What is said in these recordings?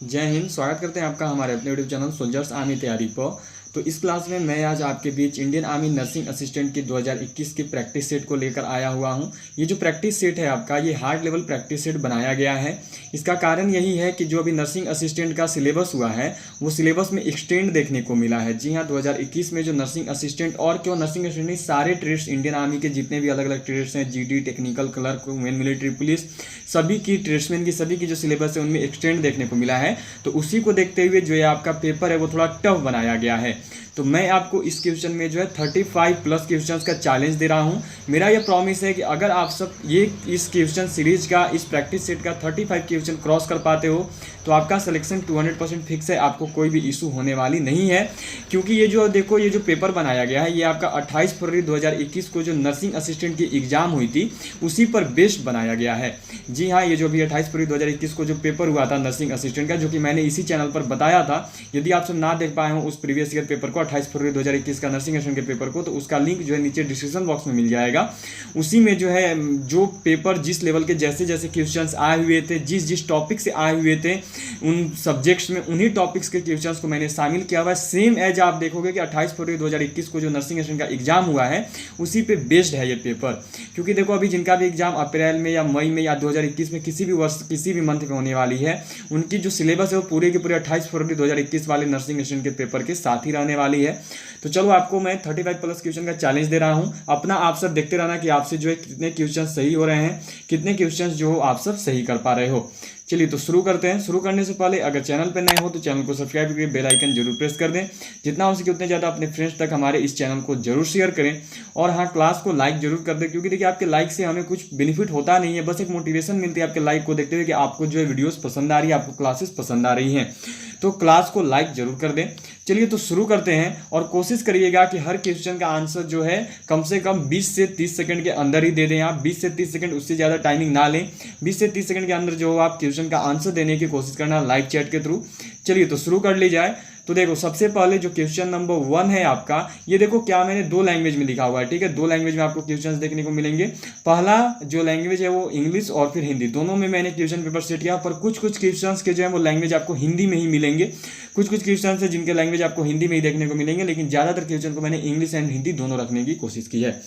जय हिंद। स्वागत करते हैं आपका हमारे अपने यूट्यूब चैनल सोल्जर्स आर्मी तैयारी पर। तो इस क्लास में मैं आज आपके बीच इंडियन आर्मी नर्सिंग असिस्टेंट की 2021 की प्रैक्टिस सेट को लेकर आया हुआ हूं। ये जो प्रैक्टिस सेट है आपका, ये हार्ड लेवल प्रैक्टिस सेट बनाया गया है। इसका कारण यही है कि जो अभी नर्सिंग असिस्टेंट का सिलेबस हुआ है वो सिलेबस में एक्सटेंड देखने को मिला है। जी हाँ, 2021 में जो नर्सिंग असिस्टेंट और क्यों नर्सिंग असिस्टेंट नहीं, सारे ट्रेड्स इंडियन आर्मी के जितने भी अलग अलग ट्रेड्स हैं, GD, technical, clerk, women military police, सभी की ट्रेड्समैन की सभी की जो सिलेबस है उनमें एक्सटेंड देखने को मिला है। तो उसी को देखते हुए जो ये आपका पेपर है वो थोड़ा टफ बनाया गया है। तो मैं आपको इस क्वेश्चन में जो है 35 प्लस क्वेश्चंस का चैलेंज दे रहा हूं। मेरा ये प्रॉमिस है कि अगर आप सब ये इस क्वेश्चन सीरीज का, इस प्रैक्टिस सेट का 35 क्वेश्चन क्रॉस कर पाते हो तो आपका सिलेक्शन 200% फिक्स है। आपको कोई भी इशू होने वाली नहीं है, क्योंकि ये जो देखो ये जो पेपर बनाया गया है ये आपका 28 फरवरी 2021 को जो नर्सिंग असिस्टेंट की एग्जाम हुई थी उसी पर बेस्ड बनाया गया है। जी हाँ, ये जो भी 28 फरवरी 2021 को जो पेपर हुआ था नर्सिंग असिस्टेंट का, जो कि मैंने इसी चैनल पर बताया था। यदि आप सब ना देख पाए हो उस प्रीवियस ईयर पेपर को, 28 फरवरी 2021 का नर्सिंग असिस्टेंट के पेपर को, तो उसका लिंक जो है नीचे डिस्क्रिप्शन बॉक्स में मिल जाएगा। उसी में जो है जो पेपर जिस लेवल के जैसे जैसे क्वेश्चंस आए हुए थे, जिस टॉपिक से आए हुए थे उन सब्जेक्ट्स में, उन्हीं टॉपिक्स के क्वेश्चंस को मैंने शामिल किया हुआ है। सेम एज आप देखोगे कि 28 फरवरी 2021 को जो नर्सिंग असिस्टेंट का एग्जाम हुआ है उसी पे बेस्ड है ये पेपर। क्योंकि देखो अभी जिनका भी एग्जाम अप्रैल में या मई में या 2021 में किसी भी वर्ष किसी भी मंथ में होने वाली है, उनकी जो सिलेबस है वो पूरे के पूरे 28 फरवरी 2021 वाले नर्सिंग असिस्टेंट के पेपर के साथ ही रहने वाली है। तो चलो आपको मैं 35 प्लस क्वेश्चन का चैलेंज दे रहा हूं। अपना आप सब देखते रहना कि आपसे जो है कितने क्वेश्चन सही हो रहे हैं, कितने क्वेश्चन जो हो आप सब सही कर पा रहे हो। चलिए तो शुरू करते हैं। शुरू करने से पहले अगर चैनल पर नए हो तो चैनल को सब्सक्राइब करके बेल आइकन जरूर प्रेस कर दें। जितना हो सके उतने ज़्यादा अपने फ्रेंड्स तक हमारे इस चैनल को जरूर शेयर करें। और हाँ, क्लास को लाइक जरूर कर दें, क्योंकि देखिए आपके लाइक से हमें कुछ बेनिफिट होता नहीं है, बस एक मोटिवेशन मिलती है आपके लाइक को देखते हुए कि आपको जो है वीडियोस पसंद आ रही है, आपको क्लासेस पसंद आ रही हैं। तो क्लास को लाइक जरूर कर दें। चलिए तो शुरू करते हैं और कोशिश करिएगा कि हर क्वेश्चन का आंसर जो है कम से कम 20 से 30 सेकंड के अंदर ही दे दें आप। 20 से 30 सेकंड, उससे ज़्यादा टाइमिंग ना लें। 20 से 30 सेकंड के अंदर जो आप क्वेश्चन का आंसर देने की कोशिश करना लाइव चैट के थ्रू। चलिए तो शुरू कर ली जाए। तो देखो सबसे पहले जो क्वेश्चन नंबर 1 है आपका, ये देखो क्या मैंने 2 लैंग्वेज में लिखा हुआ है। ठीक है, 2 लैंग्वेज में आपको क्वेश्चंस देखने को मिलेंगे। पहला जो लैंग्वेज है वो इंग्लिश और फिर हिंदी, दोनों में मैंने क्वेश्चन पेपर सेट किया। पर कुछ कुछ क्वेश्चंस के जो है वो लैंग्वेज आपको हिंदी में ही मिलेंगे। कुछ कुछ क्वेश्चन है जिनके लैंग्वेज आपको हिंदी में ही देखने को मिलेंगे, लेकिन ज़्यादातर क्वेश्चन को मैंने इंग्लिश एंड हिंदी दोनों रखने की कोशिश की है।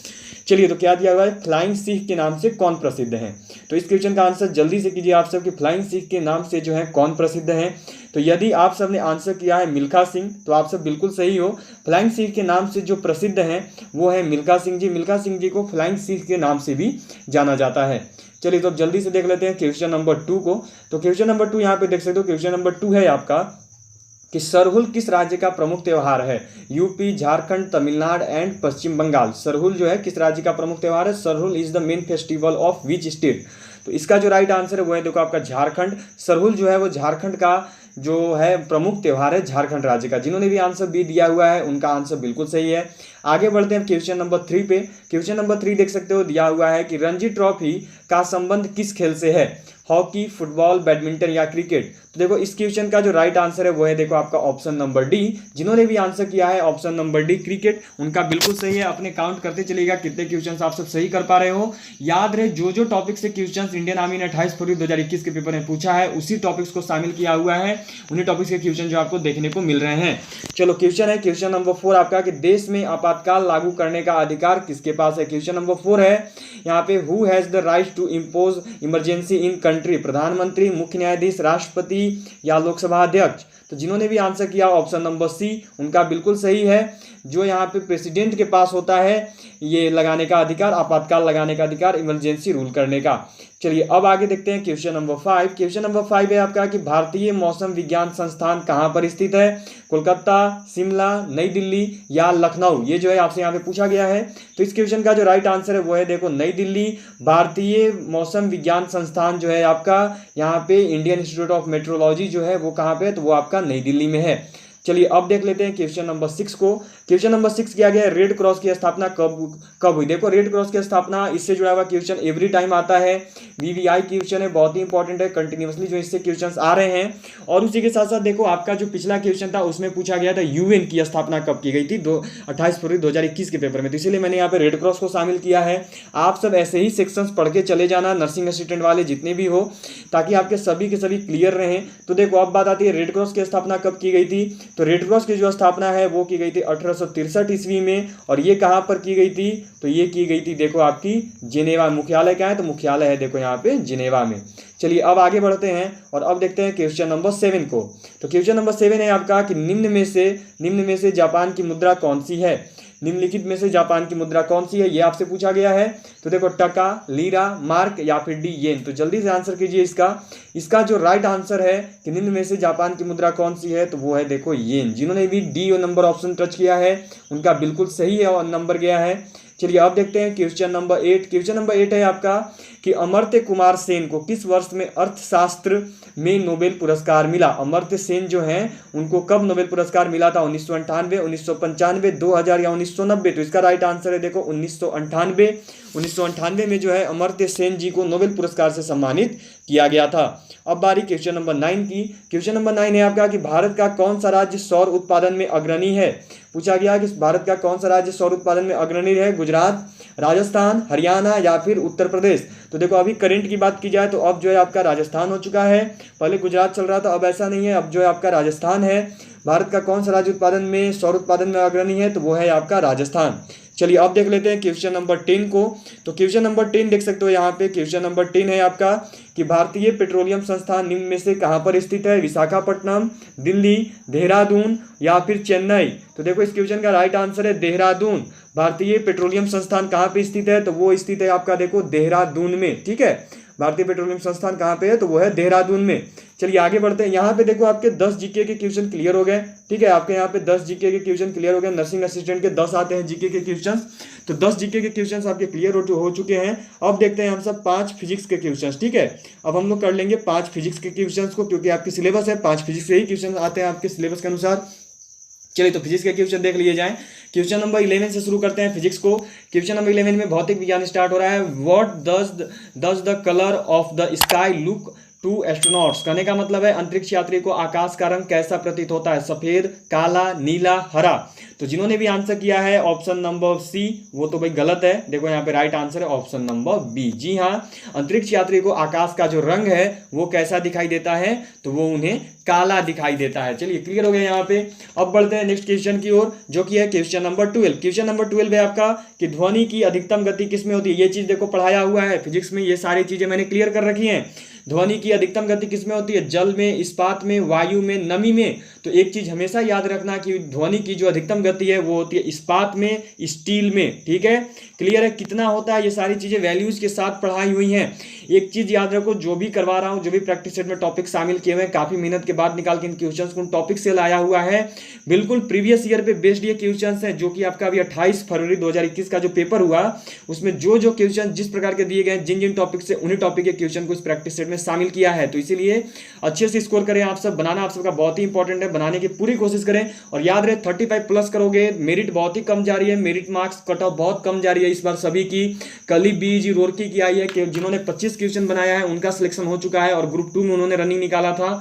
चलिए तो क्या दिया हुआ है, फ्लाइंग सिख के नाम से कौन प्रसिद्ध है। तो इस क्वेश्चन का आंसर जल्दी से कीजिए आप सब कि फ्लाइंग सिख के नाम से जो है कौन प्रसिद्ध है। तो यदि आप सब ने आंसर किया है मिल्खा सिंह तो आप सब बिल्कुल सही हो। फ्लाइंग सिख के नाम से जो प्रसिद्ध हैं वो है मिल्खा सिंह जी। मिल्खा सिंह जी को फ्लाइंग सिख के नाम से भी जाना जाता है। चलिए तो अब जल्दी से देख लेते हैं क्वेश्चन नंबर 2 को। तो क्वेश्चन नंबर 2 यहाँ पे देख सकते हो। क्वेश्चन नंबर 2 है आपका कि सरहुल किस राज्य का प्रमुख त्योहार है। यूपी, झारखंड, तमिलनाडु एंड पश्चिम बंगाल। सरहुल जो है किस राज्य का प्रमुख त्योहार है। Sarhul is the main festival of which state. तो इसका जो राइट आंसर है वो है देखो आपका झारखंड। सरहुल जो है वो झारखंड का जो है प्रमुख त्योहार है, झारखंड राज्य का। जिन्होंने भी आंसर बी दिया हुआ है उनका आंसर बिल्कुल सही है। आगे बढ़ते हैं क्वेश्चन नंबर 3 पे। क्वेश्चन नंबर 3 देख सकते हो, दिया हुआ है कि रणजी ट्रॉफी का संबंध किस खेल से है। हॉकी, फुटबॉल, बैडमिंटन या क्रिकेट। तो देखो इस क्वेश्चन का जो राइट आंसर है वो है देखो आपका ऑप्शन नंबर डी। जिन्होंने भी आंसर किया है ऑप्शन नंबर डी क्रिकेट, उनका बिल्कुल सही है। अपने काउंट करते चलिएगा कितने क्वेश्चंस आप सब सही कर पा रहे हो। याद रहे जो जो टॉपिक से क्वेश्चंस इंडियन आर्मी ने 28 फरवरी 2021 के पेपर में पूछा है उसी टॉपिक्स को शामिल किया हुआ है, उन्हीं टॉपिक्स के क्वेश्चन जो आपको देखने को मिल रहे हैं। चलो क्वेश्चन है क्वेश्चन नंबर 4 आपका कि देश में आपातकाल लागू करने का अधिकार किसके पास है। क्वेश्चन नंबर 4 है यहाँ पे, who has the right to impose emergency in country. प्रधानमंत्री, मुख्य न्यायाधीश, राष्ट्रपति या लोकसभा अध्यक्ष। तो जिन्होंने भी आंसर किया ऑप्शन नंबर सी उनका बिल्कुल सही है। जो यहाँ पे प्रेसिडेंट के पास होता है ये लगाने का अधिकार, आपातकाल लगाने का अधिकार, इमरजेंसी रूल करने का। चलिए अब आगे देखते हैं क्वेश्चन नंबर 5। क्वेश्चन नंबर 5 है आपका कि भारतीय मौसम विज्ञान संस्थान कहाँ पर स्थित है। कोलकाता, शिमला, नई दिल्ली या लखनऊ। ये जो है आपसे यहाँ पे पूछा गया है। तो इस क्वेश्चन का जो राइट आंसर है वो है देखो नई दिल्ली। भारतीय मौसम विज्ञान संस्थान जो है आपका यहाँ पे इंडियन इंस्टीट्यूट ऑफ मेट्रोलॉजी जो है वो कहाँ पे है, तो वो आपका नई दिल्ली में है। चलिए अब देख लेते हैं क्वेश्चन नंबर 6 को। क्वेश्चन नंबर 6 किया गया है, रेड क्रॉस की स्थापना कब हुई। देखो रेड क्रॉस की स्थापना, इससे जुड़ा हुआ क्वेश्चन एवरी टाइम आता है, वीवीआई क्वेश्चन है, बहुत ही इंपॉर्टेंट है, कंटिन्यूअसली जो इससे क्वेश्चंस आ रहे हैं। और उसी के साथ साथ देखो आपका जो पिछला क्वेश्चन था उसमें पूछा गया था यूएन की स्थापना कब की गई थी, 28 फरवरी 2021 के पेपर में, तो इसीलिए मैंने यहाँ पे रेड क्रॉस को शामिल किया है। आप सब ऐसे ही सेक्शंस पढ़ के चले जाना, नर्सिंग असिस्टेंट वाले जितने भी हो, ताकि आपके सभी के सभी क्लियर रहें। तो देखो अब बात आती है रेड क्रॉस की स्थापना कब की गई थी। तो रेड क्रॉस की जो स्थापना है वो की गई थी 1863 ईस्वी में। और ये कहाँ पर की गई थी, तो ये की गई थी देखो आपकी जिनेवा। मुख्यालय क्या है, तो मुख्यालय है देखो यहाँ पे जिनेवा में। चलिए अब आगे बढ़ते हैं और अब देखते हैं क्वेश्चन नंबर 7 को। तो क्वेश्चन नंबर 7 है आपका कि निम्न में से जापान की मुद्रा कौन सी है। निम्नलिखित में से जापान की मुद्रा कौन सी है, ये आपसे पूछा गया है। तो देखो टका, लीरा, मार्क या फिर डी येन। तो जल्दी से आंसर कीजिए इसका जो राइट आंसर है कि निम्न में से जापान की मुद्रा कौन सी है, तो वो है देखो येन। जिन्होंने भी डी नंबर ऑप्शन टच किया है उनका बिल्कुल सही है नंबर गया है। चलिए अब देखते हैं क्वेश्चन नंबर 8। क्वेश्चन नंबर 8 है आपका कि अमर्त्य कुमार सेन को किस वर्ष में अर्थशास्त्र में नोबेल पुरस्कार मिला। अमर्त्य सेन जो हैं उनको कब नोबेल पुरस्कार मिला था, 1998, 1995, 2000 या 1990। तो इसका राइट आंसर है देखो 1998। 1998 में जो है अमर्त्य सेन जी को नोबेल पुरस्कार से सम्मानित किया गया था। अब बारी क्वेश्चन नंबर 9 की। क्वेश्चन नंबर 9 है आपका कि भारत का कौन सा राज्य सौर उत्पादन में अग्रणी है। पूछा गया कि भारत का कौन सा राज्य सौर उत्पादन में अग्रणी है, गुजरात, राजस्थान, हरियाणा या फिर उत्तर प्रदेश। तो देखो अभी करंट की बात की जाए तो अब जो है आपका राजस्थान हो चुका है, पहले गुजरात चल रहा था, अब ऐसा नहीं है, अब जो है आपका राजस्थान है। भारत का कौन सा राज्य उत्पादन में सौर उत्पादन में अग्रणी है, तो वो है आपका राजस्थान। चलिए अब देख लेते हैं क्वेश्चन नंबर 10 को। तो क्वेश्चन नंबर 10 देख सकते हो यहाँ पे, क्वेश्चन नंबर 10 है आपका कि भारतीय पेट्रोलियम संस्थान निम्न में से कहाँ पर स्थित है। विशाखापट्टनम, दिल्ली, देहरादून या फिर चेन्नई। तो देखो इस क्वेश्चन का राइट आंसर है देहरादून। भारतीय पेट्रोलियम संस्थान कहाँ पे स्थित है, तो वो स्थित है आपका देखो देहरादून में। ठीक है, भारतीय पेट्रोलियम संस्थान कहाँ पे है, तो वो है देहरादून में। चलिए आगे बढ़ते हैं। यहाँ पे देखो आपके 10 जीके के क्वेश्चन क्लियर हो गए। ठीक है, आपके यहाँ पे 10 जीके के क्वेश्चन क्लियर हो गए। नर्सिंग असिस्टेंट के 10 आते हैं जीके के क्वेश्चन, तो 10 जीके के क्वेश्चन आपके क्लियर हो चुके हैं। अब देखते हैं हम सब 5 फिजिक्स के क्वेश्चन। ठीक है, अब हम लोग कर लेंगे 5 फिजिक्स के क्वेश्चन को, क्योंकि आपकी सिलेबस है 5 फिजिक्स से ही क्वेश्चन आते हैं आपके सिलेबस के अनुसार। चलिए तो फिजिक्स के क्वेश्चन देख लिए जाएं। क्वेश्चन नंबर 11 से शुरू करते हैं फिजिक्स को। क्वेश्चन नंबर 11 में भौतिक विज्ञान स्टार्ट हो रहा है। What does the colour of the sky look to astronauts. कहने का मतलब है अंतरिक्ष यात्री को आकाश का रंग कैसा प्रतीत होता है, सफेद, काला, नीला, हरा। तो जिन्होंने भी आंसर किया है ऑप्शन नंबर सी, वो तो भाई गलत है। देखो यहाँ पे राइट आंसर है ऑप्शन नंबर बी। जी हाँ, अंतरिक्ष यात्री को आकाश का जो रंग है वो कैसा दिखाई देता है, तो वो उन्हें काला दिखाई देता है। चलिए क्लियर हो गया यहाँ पे। अब बढ़ते हैं नेक्स्ट क्वेश्चन की ओर, जो कि है क्वेश्चन नंबर 12। क्वेश्चन नंबर 12 है आपका कि ध्वनि की अधिकतम गति किसमें होती है। ये चीज देखो पढ़ाया हुआ है फिजिक्स में, ये सारी चीजें मैंने क्लियर कर रखी हैं। ध्वनि की अधिकतम गति किसमें होती है, जल में, इस्पात में, वायु में, नमी में। तो एक चीज हमेशा याद रखना कि ध्वनि की जो अधिकतम गति है वो होती है इस्पात में, स्टील में। ठीक है, क्लियर है। कितना होता है ये सारी चीजें वैल्यूज के साथ पढ़ाई हुई हैं। एक चीज याद रखो, जो भी करवा रहा हूं, जो भी प्रैक्टिस सेट में टॉपिक शामिल किए हुए हैं, काफी मेहनत के बाद निकाल के इन क्वेश्चंस को टॉपिक से लाया हुआ है। बिल्कुल प्रीवियस ईयर पे बेस्ड ये क्वेश्चंस हैं, जो कि आपका अभी 28 फरवरी 2021 का जो पेपर हुआ उसमें जो क्वेश्चन जिस प्रकार के दिए गए, जिन टॉपिक से, उन्हीं टॉपिक के क्वेश्चन को इस प्रैक्टिस सेट में शामिल किया है। तो इसीलिए अच्छे से स्कोर करें आप सब। बनाना आप सबका बहुत ही इंपॉर्टेंट है, बनाने की पूरी कोशिश करें। और याद रहे 35 प्लस करोगे, मेरिट बहुत ही कम जा रही है, मेरिट मार्क्स कट ऑफ बहुत कम जा रही है इस बार सभी की। कल ही बीजी रोरकी की आई है कि जिन्होंने 25 क्वेश्चन बनाया है उनका सिलेक्शन हो चुका है, और ग्रुप 2 में उन्होंने रनिंग निकाला था।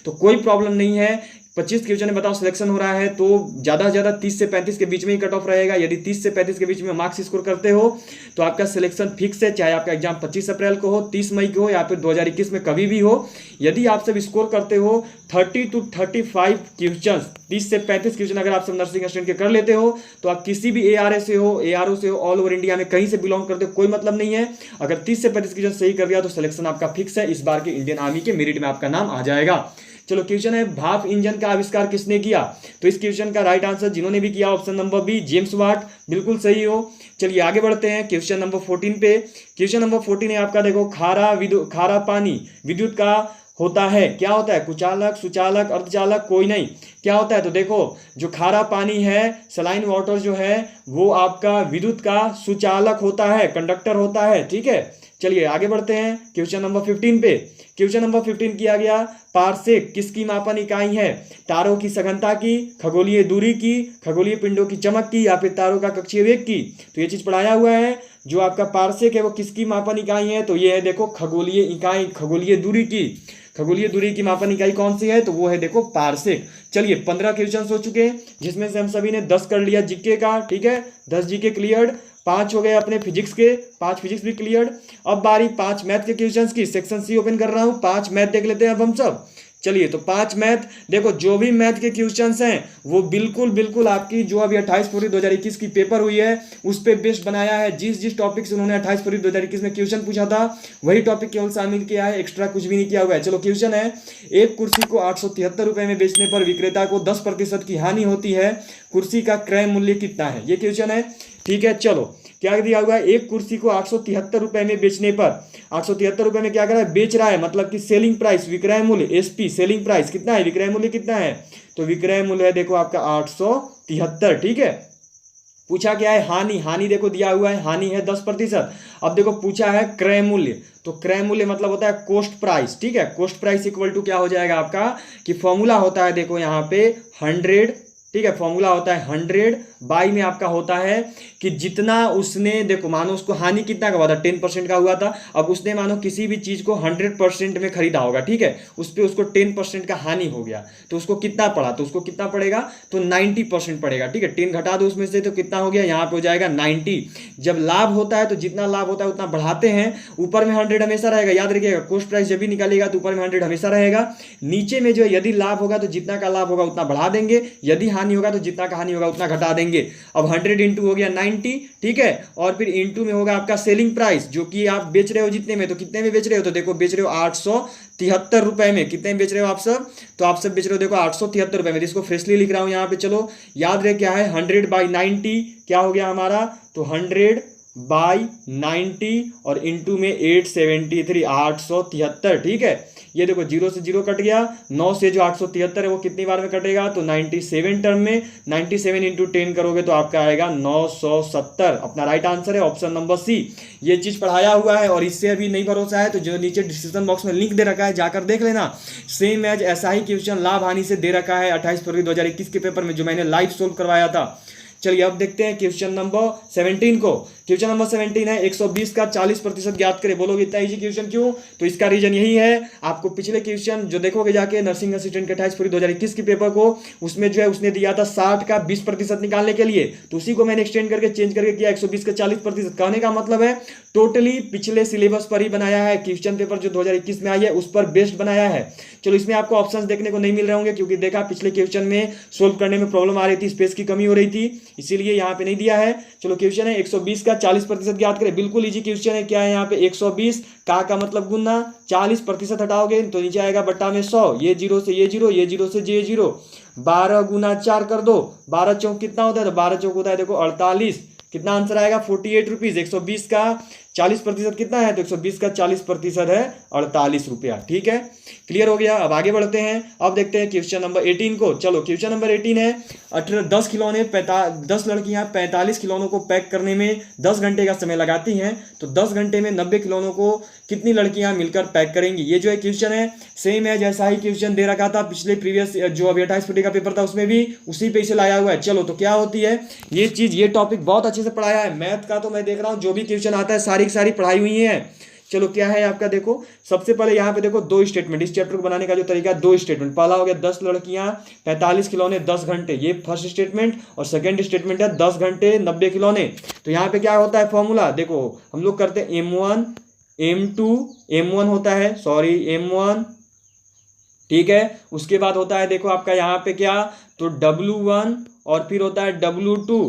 तो कोई प्रॉब्लम नहीं है, 25 क्वेश्चन में बताओ सिलेक्शन हो रहा है तो ज़्यादा से ज़्यादा 30 से 35 के बीच में ही कट ऑफ रहेगा। यदि 30 से 35 के बीच में मार्क्स स्कोर करते हो तो आपका सिलेक्शन फिक्स है, चाहे आपका एग्जाम 25 अप्रैल को हो, 30 मई को हो या फिर 2021 में कभी भी हो। यदि आप सब स्कोर करते हो 30 to 35 क्वेश्चन, 30 से 35 क्वेश्चन अगर आप सब नर्सिंग असिस्टेंट के कर लेते हो, तो आप किसी भी ARA से हो, ARO से हो, ऑल ओवर इंडिया में कहीं से बिलोंग करते हो, कोई मतलब नहीं है। अगर 30 से 35 क्वेश्चन सही कर दिया तो सिलेक्शन आपका फिक्स है, इस बार के इंडियन आर्मी के मेरिट में आपका नाम आ जाएगा। चलो क्वेश्चन है, भाप इंजन का आविष्कार किसने किया। तो इस क्वेश्चन का राइट आंसर जिन्होंने भी किया option number B, James Watt, बिल्कुल सही हो। चलिए आगे बढ़ते हैं क्वेश्चन नंबर 14 पे। क्वेश्चन नंबर 14 है आपका, देखो खारा पानी विद्युत का होता है, क्या होता है, कुचालक, सुचालक, अर्धचालक, कोई नहीं, क्या होता है। तो देखो जो खारा पानी है, सलाइन वाटर जो है, वो आपका विद्युत का सुचालक होता है, कंडक्टर होता है। ठीक है, चलिए आगे बढ़ते हैं क्वेश्चन नंबर 15 पे। क्वेश्चन नंबर 15 किया गया, पारसेक किसकी मापन इकाई है? तारों की सघनता की, खगोलीय दूरी की, खगोलीय पिंडों की चमक की, या फिर तारों का कक्षीय वेग की। तो ये चीज पढ़ाया हुआ है। जो आपका पारसेक है वो किसकी मापन इकाई है? तो ये है देखो खगोलीय इकाई, खगोलीय दूरी की। खगोलीय दूरी की मापन इकाई कौन सी है? तो वो है देखो पारसेक। चलिए 15 क्वेश्चन हो चुके हैं, जिसमें से हम सभी ने 10 कर लिया जीके का, ठीक है, 10 जीके क्लियर्ड, 5 हो गए अपने फिजिक्स के, 5 फिजिक्स भी क्लियर्ड। अब बारी 5 मैथ के क्वेश्चंस की। सेक्शन सी ओपन कर रहा हूं, 5 मैथ देख लेते हैं अब हम सब। चलिए तो 5 मैथ, देखो जो भी मैथ के क्वेश्चंस हैं वो बिल्कुल आपकी जो अभी 28 फरवरी 2021 की पेपर हुई है उस पे बेस्ड बनाया है। जिस टॉपिक से उन्होंने 28 फरवरी 2021 में क्वेश्चन पूछा था वही टॉपिक केवल शामिल किया है, एक्स्ट्रा कुछ भी नहीं किया हुआ है। चलो क्वेश्चन है, एक कुर्सी को 873 रुपए में बेचने पर विक्रेता को 10% की हानि होती है, कुर्सी का क्रय मूल्य कितना है? ये क्वेश्चन है, ठीक है। चलो क्या दिया हुआ है, एक कुर्सी को 873 रुपए में बेचने पर, 873 रुपए में क्या कर रहा है, बेच रहा है, मतलब कि सेलिंग प्राइस, विक्रय मूल्य, एसपी सेलिंग प्राइस कितना है, विक्रय मूल्य कितना है? तो विक्रय मूल्य है देखो आपका 873, ठीक है। पूछा क्या है, हानि, हानि देखो दिया हुआ है, हानि है 10%। अब देखो पूछा है क्रय मूल्य, तो क्रय मूल्य मतलब होता है कॉस्ट प्राइस, ठीक है। कॉस्ट प्राइस इक्वल टू क्या हो जाएगा आपका, कि फॉर्मूला होता है देखो यहाँ पे 100, ठीक है, फॉर्मूला होता है 100 बाई में आपका होता है कि जितना उसने, देखो मानो उसको हानि कितना का हुआ था, 10% का हुआ था। अब उसने मानो किसी भी चीज को 100% में खरीदा होगा, ठीक है, उस पर उसको 10% का हानि हो गया, तो उसको कितना पड़ा, तो उसको कितना पड़ेगा, तो 90% पड़ेगा, ठीक है। 10 घटा दो उसमें से तो कितना हो गया, यहाँ पे हो जाएगा 90। जब लाभ होता है तो जितना लाभ होता है उतना बढ़ाते हैं, ऊपर में 100 हमेशा रहेगा, याद रखिएगा। कॉस्ट प्राइस जब भी निकालेगा तो ऊपर में 100 हमेशा रहेगा, नीचे में जो यदि लाभ होगा तो जितना का लाभ होगा उतना बढ़ा देंगे, यदि हानि होगा तो जितना का हानि होगा उतना घटा देंगे। अब 100 इंटू हो गया 90, ठीक है, और फिर इंटू में होगा आपका सेलिंग प्राइस, जो कि आप बेच रहे हो जितने में, तो कितने में बेच रहे हो, तो देखो बेच रहे हो 873 रुपए में। कितने में बेच रहे हो आप सब, तो आप सब बेच रहे हो देखो 873 रुपए में। इसको फ्रेशली लिख रहा हूं यहाँ पे, चलो याद रहे क्या है, 100 बाई 90 क्या हो गया हमारा, तो 100 बाई 90 और इंटू में 873, 873, ठीक है। ये देखो 0 से 0 कट गया, 9 से जो 873 है वो कितनी बार में कटेगा, तो 97 टर्म में। 97 इंटू 10 करोगे तो आपका आएगा 970। अपना राइट आंसर है ऑप्शन नंबर सी। ये चीज पढ़ाया हुआ है, और इससे अभी नहीं भरोसा है तो जो नीचे डिस्क्रिप्शन बॉक्स में लिंक दे रखा है जाकर देख लेना। सेम एज ऐसा ही क्वेश्चन लाभ हानि से दे रखा है 28 फरवरी 2021 के पेपर में, जो मैंने लाइव सोल्व करवाया था। चलिए अब देखते हैं क्वेश्चन नंबर 17 को। क्वेश्चन नंबर 17 है 120 का 40% ज्ञात करें। बोलोगे इतना इजी क्वेश्चन क्यों, तो इसका रीजन यही है, आपको पिछले क्वेश्चन जो देखोगे जाके नर्सिंग असिस्टेंट के 28 फरवरी 2021 के पेपर को, उसमें जो है उसने दिया था 60 का 20% निकालने के लिए, तो उसी को मैंने एक्सटेंड करके चेंज करके किया 120 का 40%। कहने का मतलब है टोटली पिछले सिलेबस पर ही बनाया है, क्वेश्चन पेपर जो 2021 में आई है उस पर बेस्ड बनाया है। चलो इसमें आपको ऑप्शंस देखने को नहीं मिल रहे होंगे, क्योंकि देखा पिछले क्वेश्चन में सोल्व करने में प्रॉब्लम आ रही थी, स्पेस की कमी हो रही थी, इसीलिए यहाँ पे नहीं दिया है। चलो क्वेश्चन है 120 का 40% ज्ञात करें। बिल्कुल इजी क्वेश्चन है। क्या है यहाँ पे 120 का मतलब गुना, 40% हटाओगे तो नीचे आएगा बट्टा में 100, ये 0 से ये 0, ये 0 से ये 0, 12 गुना 4 कर दो, 12 चौक कितना होता है, तो 12 चौक होता है देखो 48। कितना आंसर आएगा, 48 रुपीज। 120 का 40% कितना है, तो 120 का 40% है 48 रुपया, ठीक है। क्लियर हो गया। अब आगे बढ़ते हैं, अब देखते हैं क्वेश्चन नंबर 18 को। चलो क्वेश्चन नंबर 18 है 10 खिलौने 10 लड़कियां 45 खिलौनों को पैक करने में 10 घंटे का समय लगाती हैं, तो 10 घंटे में 90 खिलौनों को कितनी लड़कियां मिलकर पैक करेंगी। ये जो है क्वेश्चन है सेम है, जैसा ही क्वेश्चन दे रखा था पिछले प्रीवियस जो अभी 28 फरवरी का पेपर था उसमें भी उसी पे इसे लाया हुआ है। चलो तो क्या होती है ये चीज, ये टॉपिक बहुत अच्छे से पढ़ाया है। मैथ का तो मैं देख रहा हूँ जो भी क्वेश्चन आता है सारी की सारी पढ़ाई हुई है। चलो क्या है आपका, देखो सबसे पहले यहाँ पे देखो 2 स्टेटमेंट, इस चैप्टर को बनाने का जो तरीका 2 स्टेटमेंट। पहला हो गया 10 लड़कियां 45 खिलौने 10 घंटे, ये फर्स्ट स्टेटमेंट, और सेकंड स्टेटमेंट है 10 घंटे 90 खिलौने। तो यहाँ पे क्या होता है फॉर्मूला, देखो हम लोग करते हैं M1 M2, M1 होता है, सॉरी M1, ठीक है। उसके बाद होता है देखो आपका यहाँ पे क्या, तो W1, और फिर होता है W2,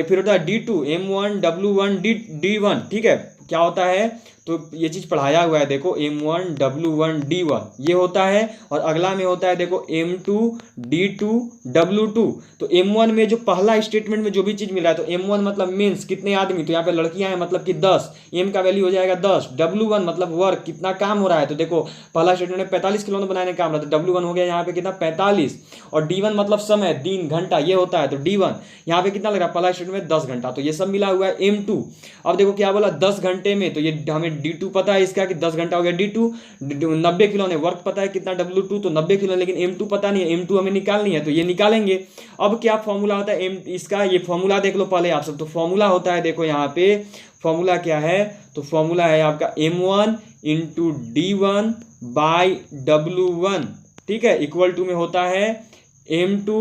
फिर होता है D2, M1 W1 D1, ठीक है। क्या होता है, तो ये चीज पढ़ाया हुआ है देखो M1 W1 D1 ये होता है, और अगला में होता है देखो M2 D2 W2। तो M1 में जो पहला स्टेटमेंट में जो भी चीज मिल रहा है, तो M1 मतलब मीन्स कितने आदमी, तो यहाँ पे लड़कियां हैं मतलब कि 10, M का वैल्यू हो जाएगा 10, W1 मतलब वर्क कितना काम हो रहा है, तो देखो पहला स्टेटमेंट में 45 खिलौने बनाने का काम रहा, तो W1 हो गया यहाँ पे कितना 45, और D1 मतलब समय, दिन घंटा ये होता है, तो D1 यहाँ पे कितना लग रहा है, पहला स्टेटमेंट में 10 घंटा, तो ये सब मिला हुआ है M2। अब देखो क्या बोला 10 घंटे में, तो ये हमें D2 पता है इसका कि 10 घंटा हो गया D2, 90 किलो ने वर्क पता है कितना W2 तो 90 किलो, लेकिन M2 पता नहीं है, M2 हमें निकालनी है तो ये निकालेंगे। अब क्या फॉर्मूला होता है इसका, ये फॉर्मूला देख लो पहले आप सब। तो फॉर्मूला होता है, देखो यहाँ पे फॉर्मूला क्या है, तो फॉर्मूला है आपका M1 into D1 by W1, ठीक है, इक्वल टू में होता है M2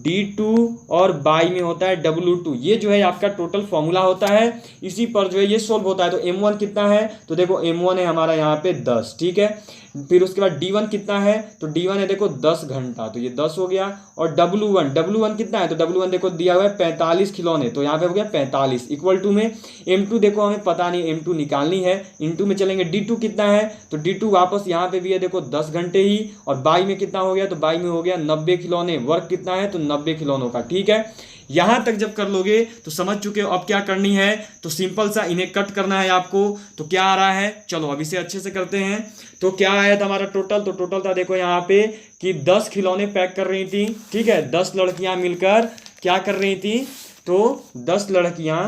D2 और बाई में होता है W2। ये जो है आपका टोटल फॉर्मूला होता है, इसी पर जो है ये सोल्व होता है। तो M1 कितना है, तो देखो M1 है हमारा यहाँ पे 10, ठीक है। फिर उसके बाद D1 कितना है, तो D1 है देखो 10 घंटा, तो ये 10 हो गया। और W1 कितना है, तो W1 देखो दिया हुआ है 45 खिलौने, तो यहाँ पे हो गया 45, इक्वल टू में M2 देखो हमें पता नहीं, M2 निकालनी है, इनटू में चलेंगे। D2 कितना है, तो D2 वापस यहाँ पे भी है देखो 10 घंटे ही, और बाई में कितना हो गया, तो बाई में हो गया 90 खिलौने। वर्क कितना है, तो 90 खिलौनों का, ठीक है। यहां तक जब कर लोगे तो समझ चुके हो। अब क्या करनी है, तो सिंपल सा इन्हें कट करना है आपको। तो क्या आ रहा है, चलो अब इसे अच्छे से करते हैं। तो क्या आया था हमारा टोटल, तो टोटल था देखो यहाँ पे कि 10 खिलौने पैक कर रही थी, ठीक है। 10 लड़कियां मिलकर क्या कर रही थी, तो 10 लड़कियां,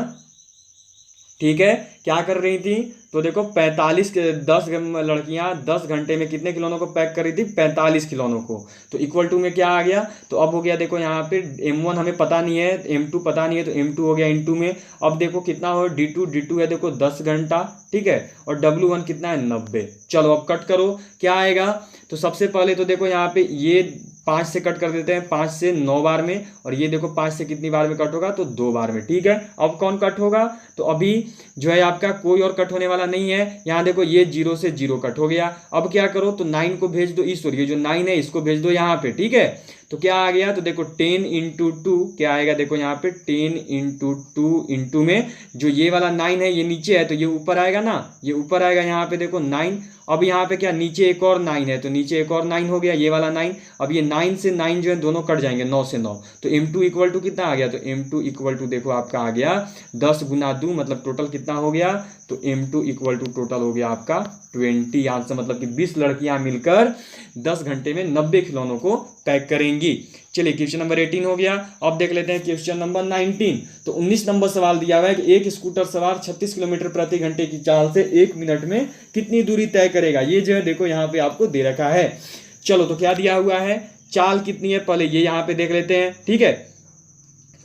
ठीक है, क्या कर रही थी, तो देखो 10 लड़कियां 10 घंटे में कितने खिलौनों को पैक कर रही थी, 45 खिलौनों को। तो इक्वल टू में क्या आ गया, तो अब हो गया देखो यहाँ पे M1 हमें पता नहीं है, M2 पता नहीं है, तो M2 हो गया इनटू में। अब देखो कितना हो, D2 है देखो 10 घंटा, ठीक है, और W1 कितना है 90। चलो अब कट करो, क्या आएगा, तो सबसे पहले तो देखो यहाँ पे ये 5 से कट कर देते हैं, 5 से 9 बार में, और ये देखो 5 से कितनी बार में कट होगा, तो 2 बार में, ठीक है। अब कौन कट होगा, तो अभी जो है आपका कोई और कट होने वाला नहीं है। यहाँ देखो ये 0 से 0 कट हो गया। अब क्या करो, तो 9 को भेज दो इस ओर, ये जो 9 है इसको भेज दो यहाँ पे, ठीक है। तो क्या आ गया, तो देखो 10 इंटू 2 क्या आएगा, देखो यहाँ पे 10 इंटू 2 इंटू में जो ये वाला 9 है ये नीचे है, तो ये ऊपर आएगा ना, ये ऊपर आएगा यहाँ पे देखो 9। अब यहाँ पे क्या, नीचे एक और 9 है, तो नीचे एक और 9 हो गया, ये वाला 9। अब ये 9 से 9 जो है दोनों कट जाएंगे, 9 से 9। तो M2 इक्वल टू कितना आ गया, तो M2 इक्वल टू देखो आपका आ गया 10 गुना 2, मतलब टोटल कितना हो गया, तो M2 इक्वल टू टोटल हो गया आपका 20 आंसर, मतलब कि 20 लड़कियां मिलकर 10 घंटे में 90 खिलौनों को पैक करेंगी। चलिए क्वेश्चन नंबर 18 हो गया। अब देख लेते हैं क्वेश्चन नंबर 19। तो 19 नंबर सवाल दिया हुआ है कि एक स्कूटर सवार 36 किलोमीटर प्रति घंटे की चाल से 1 मिनट में कितनी दूरी तय करेगा। ये जो है देखो यहाँ पे आपको दे रखा है। चलो तो क्या दिया हुआ है, चाल कितनी है पहले ये यहाँ पे देख लेते हैं, ठीक है।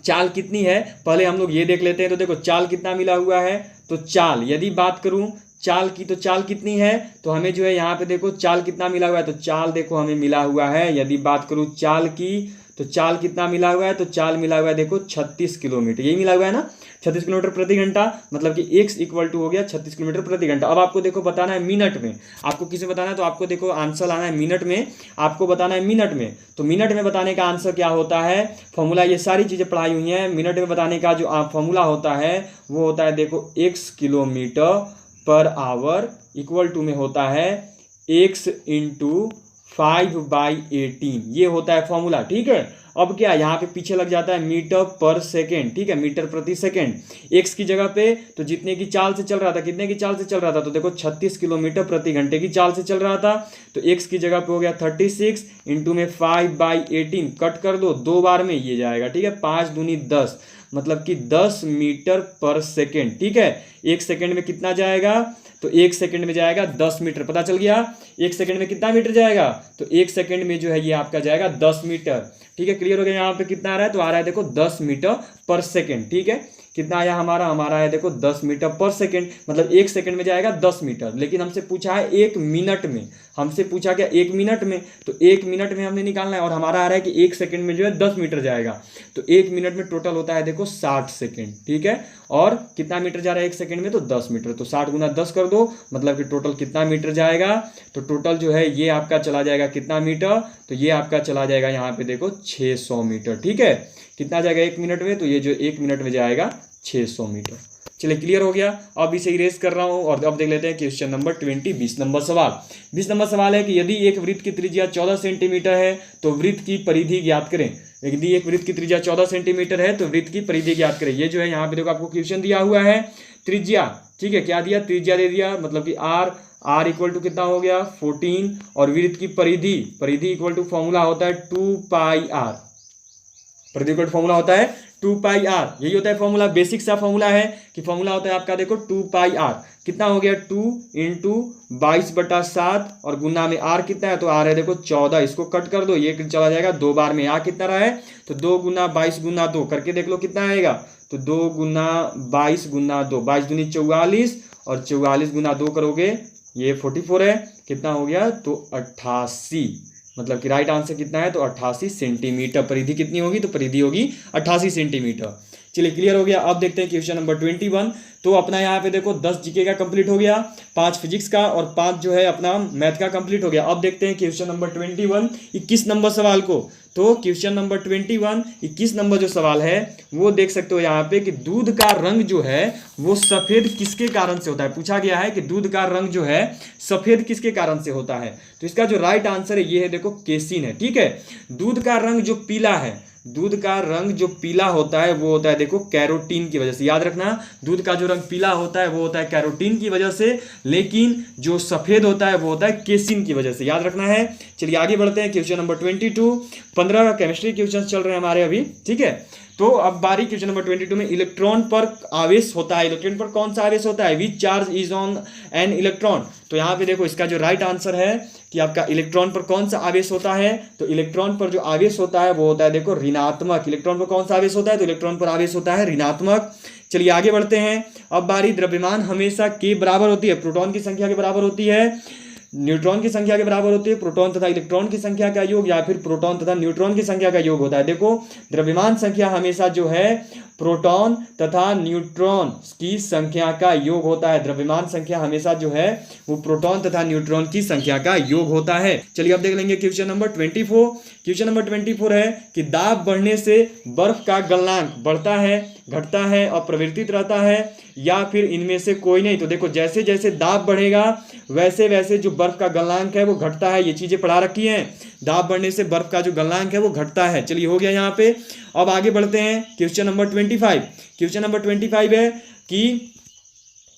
चाल कितनी है पहले हम लोग ये देख लेते हैं। तो देखो चाल कितना मिला हुआ है, तो चाल यदि बात करूं चाल की, तो चाल कितनी है, तो हमें जो है यहाँ पे देखो चाल कितना मिला हुआ है, तो चाल देखो हमें मिला हुआ है, यदि बात करूं चाल की, तो चाल कितना मिला हुआ है, तो चाल मिला हुआ है देखो 36 किलोमीटर, यही मिला हुआ है ना, 36 किलोमीटर प्रति घंटा, मतलब कि x इक्वल टू हो गया 36 किलोमीटर प्रति घंटा। अब आपको देखो बताना है मिनट में, आपको किसे बताना है, तो आपको देखो आंसर लाना है मिनट में, आपको बताना है मिनट में। तो मिनट में बताने का आंसर क्या होता है, फॉर्मूला ये सारी चीजें पढ़ाई हुई हैं। मिनट में बताने का जो फॉर्मूला होता है वो होता है देखो x kilometre per hour equal to में होता है x इंटू 5/18, ये होता है फॉर्मूला, ठीक है। अब क्या यहाँ पे पीछे लग जाता है मीटर पर सेकेंड, ठीक है, मीटर प्रति सेकेंड। एक्स की जगह पे तो जितने की चाल से चल रहा था, कितने की चाल से चल रहा था, तो देखो 36 किलोमीटर प्रति घंटे की चाल से चल रहा था, तो एक्स की जगह पे हो गया 36 इंटू में 5/18, कट कर दो 2 बार में ये जाएगा, ठीक है, 5 दूनी 10, मतलब कि 10 मीटर पर सेकेंड, ठीक है। 1 सेकेंड में कितना जाएगा, तो 1 सेकेंड में जाएगा 10 मीटर, पता चल गया। 1 सेकेंड में कितना मीटर जाएगा, तो 1 सेकेंड में जो है ये आपका जाएगा 10 मीटर, ठीक है। क्लियर हो गया। यहाँ पे कितना आ रहा है, तो आ रहा है देखो 10 मीटर पर सेकेंड, ठीक है। कितना आया हमारा है देखो 10 मीटर पर सेकेंड, मतलब 1 सेकेंड में जाएगा 10 मीटर, लेकिन हमसे पूछा है 1 मिनट में, हमसे पूछा क्या 1 मिनट में, तो 1 मिनट में हमने निकालना है, और हमारा आ रहा है कि 1 सेकेंड में जो है 10 मीटर जाएगा, तो 1 मिनट में टोटल होता है देखो 60 सेकेंड, ठीक है। और कितना मीटर जा रहा है 1 सेकेंड में, तो 10 मीटर, तो 60 गुना 10 कर दो, मतलब कि टोटल कितना मीटर जाएगा, तो टोटल जो है ये आपका चला जाएगा कितना मीटर, तो ये आपका चला जाएगा यहाँ पे देखो 600 मीटर, ठीक है। कितना जाएगा 1 मिनट में, तो ये जो 1 मिनट में जाएगा 600 मीटर। चलिए क्लियर हो गया। अब इसे इरेज कर रहा हूं और अब देख लेते हैं क्वेश्चन नंबर 20, 20 नंबर सवाल। 20 नंबर सवाल है कि यदि एक वृत्त की त्रिज्या 14 सेंटीमीटर है तो वृत्त की परिधि ज्ञात करें। यदि एक वृत्त की त्रिज्या 14 सेंटीमीटर है तो वृत्त की परिधि ज्ञात करें। ये जो है यहाँ पे देखो आपको क्वेश्चन दिया हुआ है त्रिज्या, ठीक है, क्या दिया, त्रिज्या दे दिया, मतलब कि r इक्वल टू कितना हो गया 14, और वृत्त की परिधि इक्वल टू फॉर्मूला होता है 2πr, परिधि इक्वल फॉर्मूला होता है 2πr, यही होता है फॉर्मूला, बेसिक सा फॉर्मूला है कि फॉर्मूला होता है आपका देखो 2πr, कितना हो गया 2 इंटू 22/7 और गुना में r कितना है तो r है देखो 14। इसको कट कर दो, ये चला जाएगा 2 बार में। यहाँ कितना रहा है तो 2 गुना 22 गुना 2 करके देख लो कितना आएगा तो 2 गुना 22 गुना 2, 22 दूनी 44 और 44 गुना 2 करोगे ये 44 है। कितना हो गया तो 88, मतलब कि राइट आंसर कितना है तो 88 सेंटीमीटर। परिधि कितनी होगी तो परिधि होगी 88 सेंटीमीटर। चलिए क्लियर हो गया। अब देखते हैं क्वेश्चन नंबर 21। तो अपना यहाँ पे देखो 10 जीके का कंप्लीट हो गया, 5 फिजिक्स का और 5 जो है अपना मैथ का कंप्लीट हो गया। अब देखते हैं क्वेश्चन नंबर 21 21 नंबर सवाल को। तो क्वेश्चन नंबर 21 21 नंबर जो सवाल है वो देख सकते हो यहाँ पे कि दूध का रंग जो है वो सफेद किसके कारण से होता है। पूछा गया है कि दूध का रंग जो है सफेद किसके कारण से होता है। तो इसका जो राइट आंसर है ये है देखो केसिन है। ठीक है, दूध का रंग जो पीला है, दूध का रंग जो पीला होता है वो होता है देखो कैरोटीन की वजह से। याद रखना, दूध का जो रंग पीला होता है वो होता है कैरोटीन की वजह से, लेकिन जो सफेद होता है वो होता है केसिन की वजह से। याद रखना है। चलिए आगे बढ़ते हैं। क्वेश्चन नंबर 22 15 का केमिस्ट्री क्वेश्चन चल रहे हैं हमारे अभी। ठीक है, तो अब बारी क्वेश्चन नंबर 22 में इलेक्ट्रॉन पर आवेश होता है। इलेक्ट्रॉन पर कौन सा आवेश होता है, which charge is on an electron. तो यहाँ पे देखो इसका जो राइट आंसर है कि आपका इलेक्ट्रॉन पर कौन सा आवेश होता है तो इलेक्ट्रॉन पर जो आवेश होता है वो होता है देखो ऋणात्मक। इलेक्ट्रॉन पर कौन सा आवेश होता है तो इलेक्ट्रॉन पर आवेश होता है ऋणात्मक। चलिए आगे बढ़ते हैं। अब बारी द्रव्यमान हमेशा के बराबर होती है, प्रोटॉन की संख्या के बराबर होती है, न्यूट्रॉन की संख्या के बराबर होती है, प्रोटॉन तथा इलेक्ट्रॉन की संख्या का योग या फिर प्रोटॉन तथा न्यूट्रॉन की संख्या का योग होता है। देखो द्रव्यमान संख्या हमेशा जो है प्रोटॉन तथा न्यूट्रॉन की संख्या का योग होता है। द्रव्यमान संख्या हमेशा जो है वो प्रोटॉन तथा न्यूट्रॉन की संख्या का योग होता है। चलिए अब देख लेंगे क्वेश्चन नंबर 24। क्वेश्चन नंबर 24 है कि दाब बढ़ने से बर्फ का गलनांक बढ़ता है, घटता है, अपरिवर्तित रहता है या फिर इनमें से कोई नहीं। तो देखो जैसे जैसे दाब बढ़ेगा वैसे वैसे जो बर्फ का गलनांक है वो घटता है। ये चीजें पढ़ा रखी हैं, दाब बढ़ने से बर्फ का जो गलनांक है वो घटता है। चलिए हो गया यहाँ पे। अब आगे बढ़ते हैं क्वेश्चन नंबर 25। क्वेश्चन नंबर 25 है कि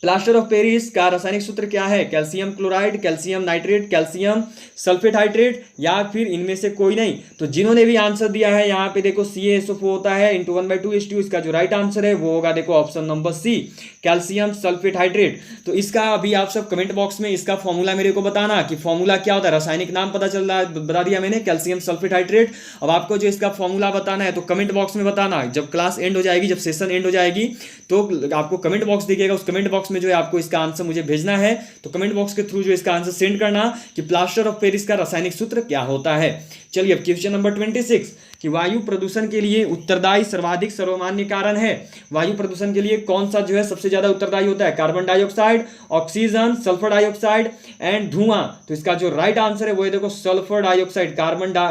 प्लास्टर ऑफ पेरिस का रासायनिक सूत्र क्या है, calcium chloride, calcium nitrate, calcium sulphate hydrate या फिर इनमें से कोई नहीं। तो जिन्होंने भी आंसर दिया है यहाँ पे देखो CaSO4 होता है इंटू 1/2H2। इसका जो राइट आंसर है वो होगा देखो option number C, calcium sulphate hydrate. तो इसका अभी आप सब कमेंट बॉक्स में इसका फॉर्मूला मेरे को बताना कि फॉर्मूला क्या होता है। रासायनिक नाम पता चल रहा है, बता दिया मैंने, कैल्शियम सल्फेट हाइड्रेट। अब आपको जो इसका फॉर्मूला बताना है तो कमेंट बॉक्स में बताना। जब क्लास एंड हो जाएगी, जब सेशन एंड हो जाएगी तो आपको कमेंट बॉक्स दिखेगा, उस कमेंट बॉक्स में जो है आपको इसका आंसर मुझे भेजना है। तो कमेंट बॉक्स के थ्रू जो इसका आंसर सेंड करना कि प्लास्टर ऑफ पेरिस का रासायनिक सूत्र क्या होता है। चलिए अब क्वेश्चन नंबर 26 कि वायु प्रदूषण के लिए उत्तरदायी सर्वाधिक सर्वमान्य कारण है। वायु प्रदूषण के लिए कौन सा जो है सबसे ज्यादा उत्तरदायी होता है, carbon dioxide, oxygen, sulphur dioxide and धुआं। तो इसका जो राइट आंसर है वो है देखो सल्फर डाइऑक्साइड।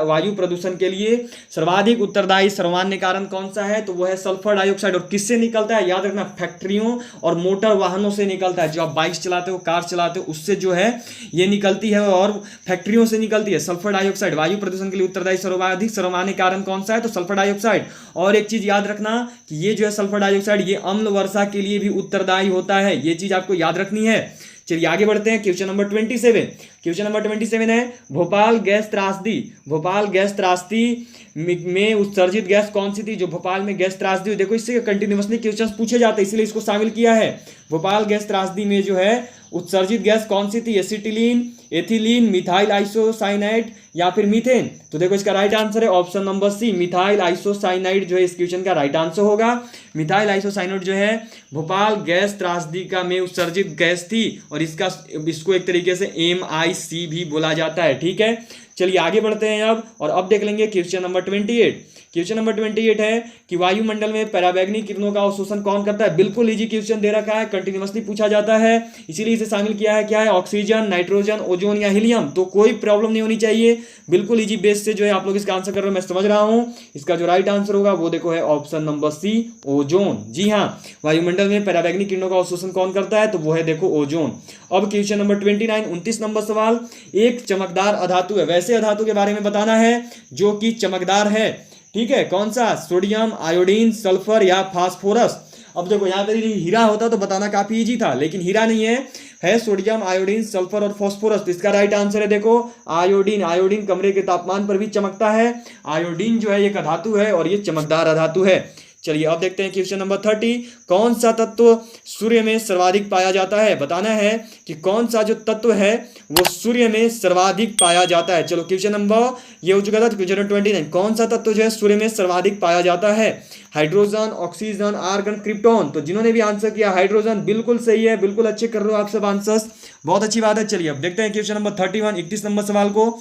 वायु प्रदूषण के लिए सर्वाधिक उत्तरदायी सर्वमान्य कारण कौन सा है तो वो है सल्फर डाइऑक्साइड। और किससे निकलता है, याद रखना फैक्ट्रियों और मोटर वाहनों से निकलता है। जो आप बाइक चलाते हो, कार चलाते हो, उससे जो है ये निकलती है और फैक्ट्रियों से निकलती है सल्फर डाइऑक्साइड। वायु प्रदूषण के लिए उत्तरदायी सर्वाधिक सर्वमान्य कारण कौन सा है तो सल्फर डाइऑक्साइड। और एक चीज याद रखना कि ये जो है सल्फर डाइऑक्साइड ये अम्ल वर्षा के लिए भी उत्तरदायी होता है। ये चीज आपको याद रखनी है। चलिए आगे बढ़ते हैं क्वेश्चन नंबर 27। क्वेश्चन नंबर 27 है भोपाल गैस त्रासदी। भोपाल गैस त्रासदी में उत्सर्जित गैस कौन सी थी। जो भोपाल में गैस त्रासदी, देखो इससे कंटिन्यूअसली क्वेश्चंस पूछे जाते हैं इसलिए इसको शामिल किया है। भोपाल गैस त्रासदी में जो है उत्सर्जित गैस कौन सी थी, एसिटिलीन, एथिलीन, मिथाइल आइसोसाइनाइड या फिर मीथेन। तो देखो इसका राइट आंसर है option number C, methyl isocyanide जो है इस क्वेश्चन का राइट आंसर होगा। मिथाइल आइसोसाइनाइड जो है भोपाल गैस त्रासदी का में उत्सर्जित गैस थी और इसको एक तरीके से MIC भी बोला जाता है। ठीक है, चलिए आगे बढ़ते हैं अब अब देख लेंगे क्वेश्चन नंबर 28। क्वेश्चन नंबर 28 है कि वायुमंडल में पराबैंगनी किरणों का अवशोषण कौन करता है। बिल्कुल इजी क्वेश्चन दे रखा है, कंटिन्यूअसली पूछा जाता है इसीलिए इसे शामिल किया है। क्या है, ऑक्सीजन, नाइट्रोजन, ओजोन या हीलियम। तो कोई प्रॉब्लम नहीं होनी चाहिए, बिल्कुल इजी बेस से जो है आप लोग इसका आंसर कर रहे हो, मैं समझ रहा हूं। इसका जो राइट आंसर होगा वो देखो है ऑप्शन नंबर सी, ओजोन। जी हाँ, वायुमंडल में पराबैंगनी किरणों का अवशोषण कौन करता है तो वो है देखो ओजोन। अब क्वेश्चन नंबर 29 29 नंबर सवाल, एक चमकदार अधातु है, वैसे अधातु के बारे में बताना है जो कि चमकदार है। ठीक है, कौन सा, सोडियम, आयोडीन, सल्फर या फास्फोरस। अब देखो यहाँ पे हीरा होता तो बताना काफी इजी था, लेकिन हीरा नहीं है सोडियम, आयोडीन, सल्फर और फास्फोरस। तो इसका राइट आंसर है देखो आयोडीन। आयोडीन कमरे के तापमान पर भी चमकता है। आयोडीन जो है एक अधातु है और ये चमकदार अधातु है। चलिए अब देखते हैं क्वेश्चन नंबर 30, कौन सा तत्व सूर्य में सर्वाधिक पाया जाता है। बताना है कि कौन सा जो तत्व है वो सूर्य में सर्वाधिक पाया जाता है। चलो क्वेश्चन नंबर ये हो चुका था क्वेश्चन नंबर 29, कौन सा तत्व जो है सूर्य में सर्वाधिक पाया जाता है। Hydrogen, oxygen, argon, krypton. तो जिन्होंने भी आंसर किया हाइड्रोजन, बिल्कुल सही है, बिल्कुल अच्छे कर रहे हो आप सब आंसर्स, बहुत अच्छी बात है। चलिए अब देखते हैं क्वेश्चन नंबर 31, 31 नंबर सवाल को।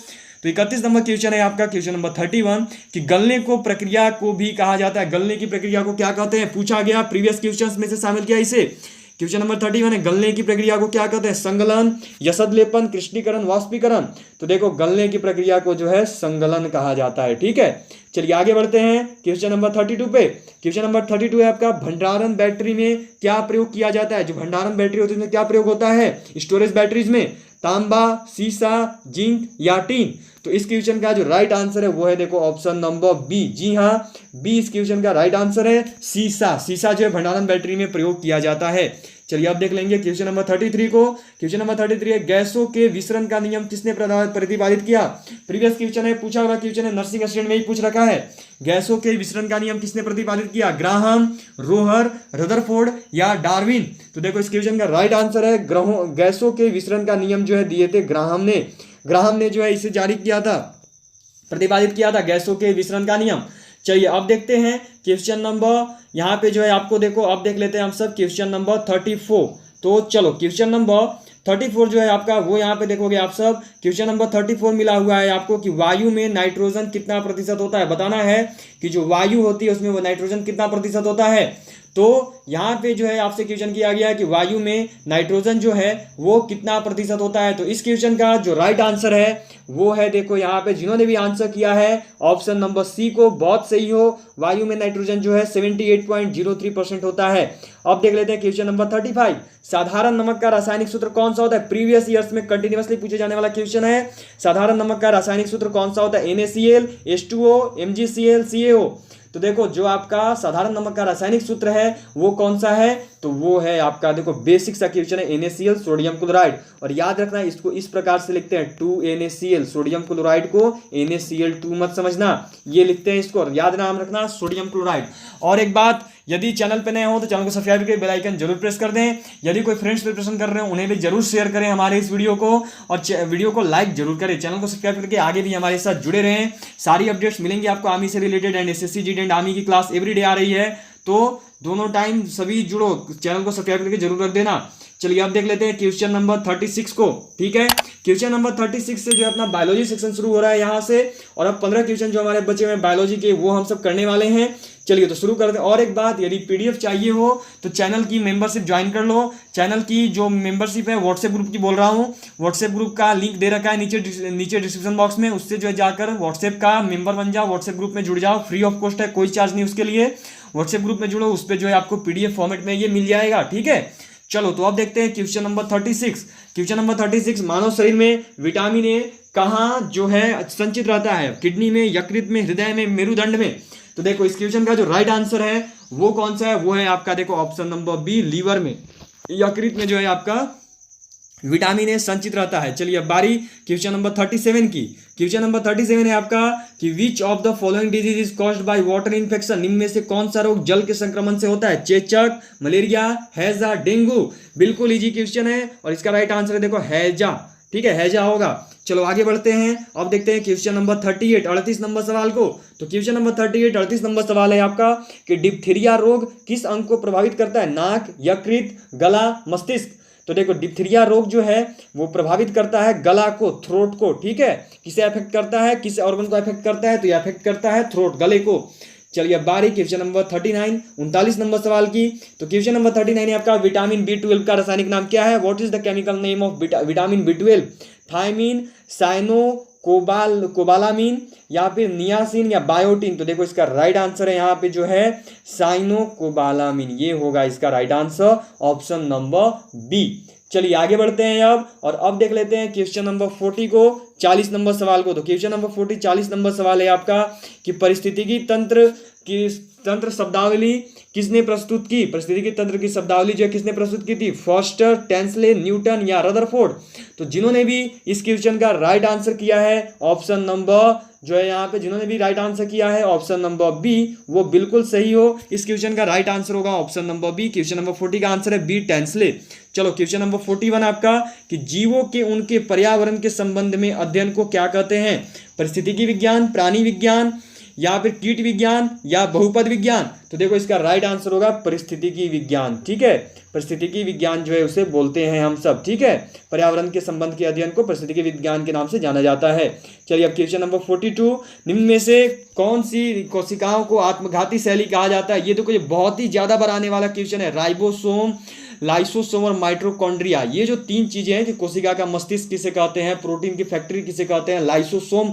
तो 31 नंबर क्वेश्चन है आपका क्वेश्चन नंबर 31 कि गलने को प्रक्रिया को भी कहा जाता है। गलने की प्रक्रिया को क्या कहते हैं, पूछा गया, प्रीवियस क्वेश्चंस में से शामिल किया इसे। क्वेश्चन नंबर 31 है, गलने की प्रक्रिया को क्या कहते हैं। संगलन, यशदलेपन, कृष्णीकरण, वाष्पीकरण। तो देखो गलने की प्रक्रिया को जो है संगलन कहा जाता है। ठीक है, चलिए आगे बढ़ते हैं क्वेश्चन नंबर 32 पे। क्वेश्चन नंबर 32 है आपका, भंडारण बैटरी में क्या प्रयोग किया जाता है। जो भंडारण बैटरी होती है उसमें क्या प्रयोग होता है, स्टोरेज बैटरीज में, तांबा, सीसा, जिंक या टीन। तो इस क्वेश्चन का जो राइट आंसर है वो है देखो ऑप्शन नंबर बी। जी हाँ, बी इस क्वेश्चन का राइट आंसर है, सीसा। सीसा जो है भंडारण बैटरी में प्रयोग किया जाता है। चलिए अब देख लेंगे क्वेश्चन नंबर 33 को। क्वेश्चन नंबर 33 है, गैसों के विसरण का नियम किसने प्रतिपादित किया। प्रीवियस क्वेश्चन है, पूछा हुआ क्वेश्चन है, नर्सिंग असिस्टेंट में ही पूछ रखा है। गैसों के विसरण का नियम किसने प्रतिपादित किया, ग्राहम, रोहर, रदरफोर्ड या डार्विन। तो देखो इस क्वेश्चन का राइट आंसर है गैसों के विसरण का नियम जो है दिए थे ग्राहम ने। ग्राहम ने जो है इसे जारी किया था, प्रतिपादित किया था गैसों के विसरण का नियम। चलिए अब देखते हैं क्वेश्चन नंबर, यहाँ पे जो है आपको देखो अब देख लेते हैं हम सब क्वेश्चन नंबर 34। तो चलो क्वेश्चन नंबर 34 जो है आपका वो यहाँ पे देखोगे आप सब, क्वेश्चन नंबर 34 मिला हुआ है आपको कि वायु में नाइट्रोजन कितना प्रतिशत होता है। बताना है कि जो वायु होती है उसमें वो नाइट्रोजन कितना प्रतिशत होता है। तो यहाँ पे जो है आपसे क्वेश्चन किया गया है कि वायु में नाइट्रोजन जो है वो कितना प्रतिशत होता है। तो इस क्वेश्चन का जो राइट आंसर है वो है देखो यहाँ पे जिन्होंने भी आंसर किया है ऑप्शन नंबर सी को, बहुत सही हो। वायु में नाइट्रोजन जो है 78.03% होता है। अब देख लेते हैं क्वेश्चन नंबर 35, साधारण नमक का रासायनिक सूत्र कौन सा होता है। प्रीवियस ईयर्स में कंटिन्यूअसली पूछे जाने वाला क्वेश्चन है, साधारण नमक का रासायनिक सूत्र कौन सा होता है। NaCl, H2O, MgCl, CaO। तो देखो जो आपका साधारण नमक का रासायनिक सूत्र है वो कौन सा है, तो वो है आपका देखो बेसिक सा क्वेश्चन है NaCl, सोडियम क्लोराइड। और याद रखना इसको इस प्रकार से लिखते हैं 2NaCl, सोडियम क्लोराइड को NaCl2 मत समझना, ये लिखते हैं इसको, याद नाम रखना सोडियम क्लोराइड। और एक बात, यदि चैनल पे नए हो तो चैनल को सब्सक्राइब करके बेल आइकन जरूर प्रेस कर दें। यदि कोई फ्रेंड्स प्रिपरेशन कर रहे हो उन्हें भी जरूर शेयर करें हमारे इस वीडियो को, और वीडियो को लाइक जरूर करें। चैनल को सब्सक्राइब करके आगे भी हमारे साथ जुड़े रहें। सारी अपडेट्स मिलेंगी आपको आर्मी से related, and SSC GD and army की क्लास एवरीडे आ रही है, तो दोनों टाइम सभी जुड़ो, चैनल को सब्सक्राइब करके जरूर रख देना। चलिए अब देख लेते हैं क्वेश्चन नंबर 36 को। ठीक है, क्वेश्चन नंबर 36 से जो है अपना बायोलॉजी सेक्शन शुरू हो रहा है यहाँ से, और अब 15 क्वेश्चन जो हमारे बचे हुए हैं बायोलॉजी के वो हम सब करने वाले हैं। चलिए तो शुरू करते हैं। और एक बात, यदि PDF चाहिए हो तो चैनल की मेंबरशिप ज्वाइन कर लो। चैनल की जो मेंबरशिप है व्हाट्सएप ग्रुप की बोल रहा हूँ, व्हाट्सएप ग्रुप का लिंक दे रखा है नीचे डिस्क्रिप्शन बॉक्स में, उससे जो है जाकर व्हाट्सएप का मेंबर बन जाओ, व्हाट्सएप ग्रुप में जुड़ जाओ, फ्री ऑफ कॉस्ट है, कोई चार्ज नहीं उसके लिए। व्हाट्सएप ग्रुप में जुड़ो, उस पर जो है आपको PDF फॉर्मेट में ये मिल जाएगा। ठीक है, चलो तो अब देखते हैं क्वेश्चन नंबर 36। क्वेश्चन नंबर 36, मानव शरीर में विटामिन ए कहाँ जो है संचित रहता है। किडनी में, यकृत में, हृदय में, मेरुदंड में। तो देखो इस क्वेश्चन का जो राइट आंसर है वो कौन सा है, वो है आपका देखो ऑप्शन नंबर बी, लीवर में, यकृत में जो है आपका विटामिन ए संचित रहता है। चलिए अब बारी क्वेश्चन नंबर 37 की। क्वेश्चन नंबर 37 है आपका कि which of the following disease is caused by water infection. निम्न में से कौन सा रोग जल के संक्रमण से होता है। चेचक, मलेरिया, हैजा, डेंगू। बिल्कुल इजी क्वेश्चन है और इसका राइट आंसर है देखो हैजा। ठीक है, हैजा होगा। चलो आगे बढ़ते हैं, अब देखते हैं क्वेश्चन नंबर 38, 38 नंबर सवाल को। तो क्वेश्चन नंबर 38, 38 नंबर सवाल है आपका कि डिप्थीरिया रोग किस अंग को प्रभावित करता है। नाक, यकृत, गला, मस्तिष्क। तो देखो डिप्थीरिया रोग जो है वो प्रभावित करता है गला को, थ्रोट को। ठीक है, किसे अफेक्ट करता है, किस ऑर्गन को अफेक्ट करता है, तो ये अफेक्ट करता है थ्रोट, गले को। चलिए अब बारी क्वेश्चन नंबर 39, 39 नंबर सवाल की। तो क्वेश्चन नंबर 39 है आपका विटामिन B12 का रासायनिक नाम क्या है। What is the chemical name of vitamin B12। Thiamine, cyanocobalamin या फिर नियासिन या बायोटिन। तो देखो इसका राइट आंसर है यहाँ पे जो है साइनो कोबालामीन, ये होगा इसका right answer, option number B. चलिए आगे बढ़ते हैं अब, और अब देख लेते हैं क्वेश्चन नंबर 40 को, 40 नंबर सवाल को। तो क्वेश्चन नंबर 40, 40 नंबर सवाल है आपका कि पारिस्थितिकी तंत्र की तंत्र शब्दावली किसने प्रस्तुत की? पारिस्थितिकी तंत्र की शब्दावली जो है किसने प्रस्तुत की थी? फॉस्टर, टेंसले, न्यूटन या रदरफोर्ड? तो जिन्होंने भी इस क्वेश्चन का राइट आंसर किया है ऑप्शन नंबर जो है यहाँ पे, जिन्होंने भी राइट आंसर किया है ऑप्शन नंबर बी, वो बिल्कुल सही हो। इस क्वेश्चन का राइट आंसर होगा option number B. Question number 40 का आंसर है बी, टेंसले। चलो क्वेश्चन नंबर 41 आपका कि जीवों के उनके पर्यावरण के संबंध में अध्ययन को क्या कहते हैं? पारिस्थितिकी विज्ञान, प्राणी विज्ञान या फिर कीट विज्ञान या बहुपद विज्ञान? तो देखो इसका राइट आंसर होगा पारिस्थितिकी विज्ञान। ठीक है, पारिस्थितिकी विज्ञान जो है उसे बोलते हैं हम सब। ठीक है, पर्यावरण के संबंध के अध्ययन को पारिस्थितिकी विज्ञान के नाम से जाना जाता है। चलिए अब क्वेश्चन नंबर 42, निम्न में से कौन सी कोशिकाओं को आत्मघाती शैली कहा जाता है? ये तो कोई बहुत ही ज्यादा बार आने वाला क्वेश्चन है। राइबोसोम, लाइसोसोम और माइटोकॉन्ड्रिया, ये जो तीन चीजें हैं कि कोशिका का मस्तिष्क किसे कहते हैं, प्रोटीन की फैक्ट्री किसे कहते हैं, लाइसोसोम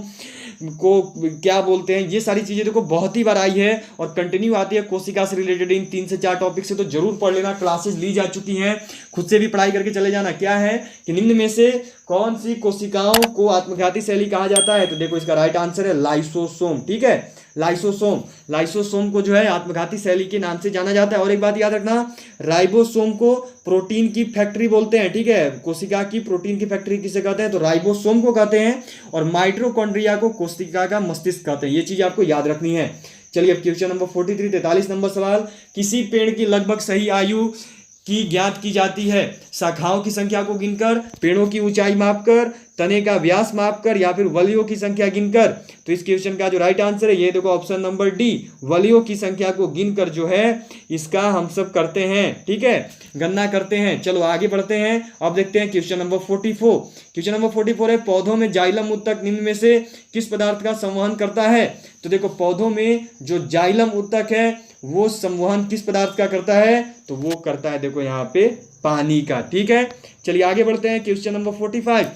को क्या बोलते हैं, ये सारी चीजें देखो बहुत ही बार आई है और कंटिन्यू आती है कोशिका से रिलेटेड इन 3 से 4 टॉपिक से। तो जरूर पढ़ लेना, क्लासेस ली जा चुकी हैं, खुद से भी पढ़ाई करके चले जाना। क्या है कि निम्न में से कौन सी कोशिकाओं को आत्मघाती शैली कहा जाता है? तो देखो इसका राइट आंसर है लाइसोसोम। ठीक है, लाइसोसोम, लाइसोसोम को जो है आत्मघाती शैली के नाम से जाना जाता है। और एक बात याद रखना, राइबोसोम को प्रोटीन की फैक्ट्री बोलते हैं। ठीक है, कोशिका की प्रोटीन की फैक्ट्री किसे कहते हैं? तो राइबोसोम को कहते हैं। और माइटोकॉन्ड्रिया को कोशिका का मस्तिष्क कहते हैं। ये चीज आपको याद रखनी है। चलिए अब क्वेश्चन नंबर 43, 43 नंबर सवाल, किसी पेड़ की लगभग सही आयु की ज्ञात की जाती है? शाखाओं की संख्या को गिनकर, पेड़ों की ऊंचाई मापकर, तने का व्यास मापकर या फिर वलियों की संख्या गिनकर? तो इस क्वेश्चन का जो राइट आंसर है ये देखो ऑप्शन नंबर डी, वलियों की संख्या को गिनकर जो है इसका हम सब करते हैं। ठीक है, गणना करते हैं। चलो आगे बढ़ते हैं, अब देखते हैं क्वेश्चन नंबर 44। क्वेश्चन नंबर 44 है, पौधों में जाइलम उत्तक निम्न में से किस पदार्थ का संवहन करता है? तो देखो पौधों में जो जाइलम उत्तक है वो संवहन किस पदार्थ का करता है? तो वो करता है देखो यहाँ पे पानी का। ठीक है, चलिए आगे बढ़ते हैं question number 45।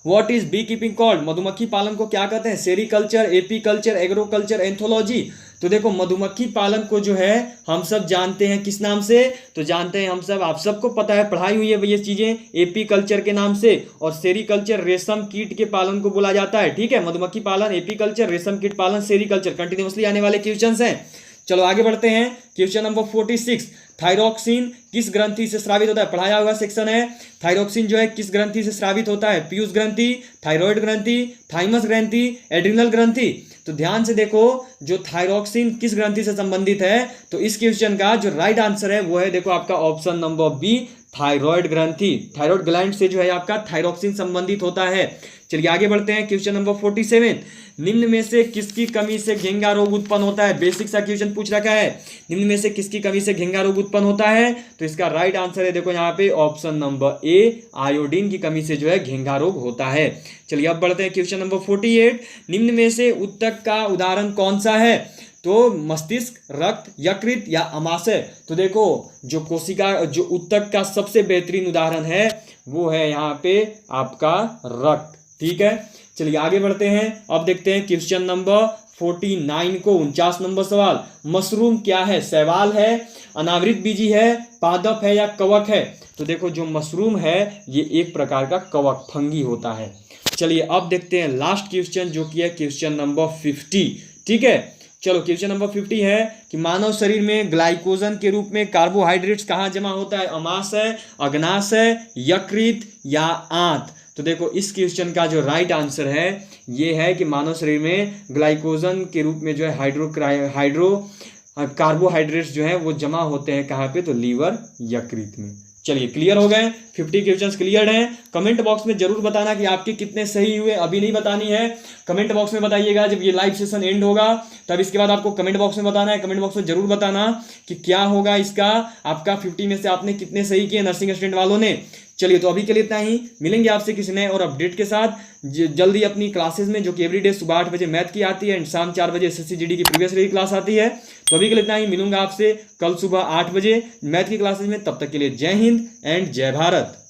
What is bee keeping called? मधुमक्खी पालन को क्या कहते हैं? Sericulture, apiculture, agroculture, anthology? तो देखो मधुमक्खी पालन को जो है हम सब जानते हैं किस नाम से? तो जानते हैं हम सब, आप सबको पता है, पढ़ाई हुई है ये चीजें, एपीकल्चर के नाम से। और सेरीकल्चर रेशम कीट के पालन को बोला जाता है। ठीक है, मधुमक्खी पालन, एपीकल्चर, रेशम कीट पालन, सेरीकल्चर, कंटिन्यूअसली आने वाले क्वेश्चन हैं। चलो आगे बढ़ते हैं, क्वेश्चन नंबर 46, थायरॉक्सिन किस ग्रंथि से स्रावित होता है? पढ़ाया हुआ सेक्शन है। थायरॉक्सिन जो है किस ग्रंथि से स्रावित होता है? पीयूष ग्रंथि, थायराइड ग्रंथि, थाइमस ग्रंथि, एड्रिनल ग्रंथि? तो ध्यान से देखो, जो थायरॉक्सिन किस ग्रंथि से संबंधित है? तो इस क्वेश्चन का जो राइट आंसर है वो है देखो आपका ऑप्शन नंबर बी, थायराइड ग्रंथि। थायराइड ग्लैंड से जो है आपका थायरॉक्सिन संबंधित होता है। चलिए आगे बढ़ते हैं, क्वेश्चन नंबर 47, निम्न में से किसकी कमी से घेंगा रोग उत्पन्न होता है? बेसिक सा क्वेश्चन पूछ रखा है, निम्न में से किसकी कमी से घेंगा रोग उत्पन्न होता है? तो इसका राइट आंसर है देखो यहाँ पे ऑप्शन नंबर ए, आयोडीन की कमी से जो है घेंगा रोग होता है। चलिए अब बढ़ते हैं क्वेश्चन नंबर 48, निम्न में से उत्तक का उदाहरण कौन सा है? तो मस्तिष्क, रक्त, यकृत या अमाशय? तो देखो जो कोशिका, जो उत्तक का सबसे बेहतरीन उदाहरण है वो है यहाँ पे आपका रक्त। ठीक है, चलिए आगे बढ़ते हैं, अब देखते हैं क्वेश्चन नंबर 49 को 49 नंबर सवाल, मशरूम क्या है? शैवाल है, अनावृत बीजी है, पादप है या कवक है? तो देखो जो मशरूम है ये एक प्रकार का कवक, फंगी होता है। चलिए अब देखते हैं लास्ट क्वेश्चन जो कि है क्वेश्चन नंबर 50। ठीक है, चलो क्वेश्चन नंबर 50 है कि मानव शरीर में ग्लाइकोजन के रूप में कार्बोहाइड्रेट्स कहाँ जमा होता है? अमाशय, अग्नाशय, यकृत या आंत? तो देखो इस क्वेश्चन का जो राइट आंसर है ये है कि मानव शरीर में ग्लाइकोजन के रूप में जो है कार्बोहाइड्रेट्स जो है वो जमा होते हैं कहाँ पे? तो लीवर, यकृत में। चलिए क्लियर हो गए, 50 क्वेश्चंस क्लियर हैं। कमेंट बॉक्स में जरूर बताना कि आपके कितने सही हुए, अभी नहीं बतानी है, कमेंट बॉक्स में बताइएगा। जब ये लाइव सेशन एंड होगा तब इसके बाद आपको कमेंट बॉक्स में बताना है। कमेंट बॉक्स में जरूर बताना कि क्या होगा इसका, आपका 50 में से आपने कितने सही किए नर्सिंग स्टूडेंट वालों ने। चलिए तो अभी के लिए इतना ही, मिलेंगे आपसे किसी नए और अपडेट के साथ जल्दी अपनी क्लासेस में, जो कि एवरीडे सुबह 8 बजे मैथ की आती है एंड शाम 4 बजे SSC GD की प्रीवियस ईयर की क्लास आती है। तो अभी के लिए इतना ही, मिलूंगा आपसे कल सुबह 8 बजे मैथ की क्लासेस में। तब तक के लिए जय हिंद एंड जय भारत।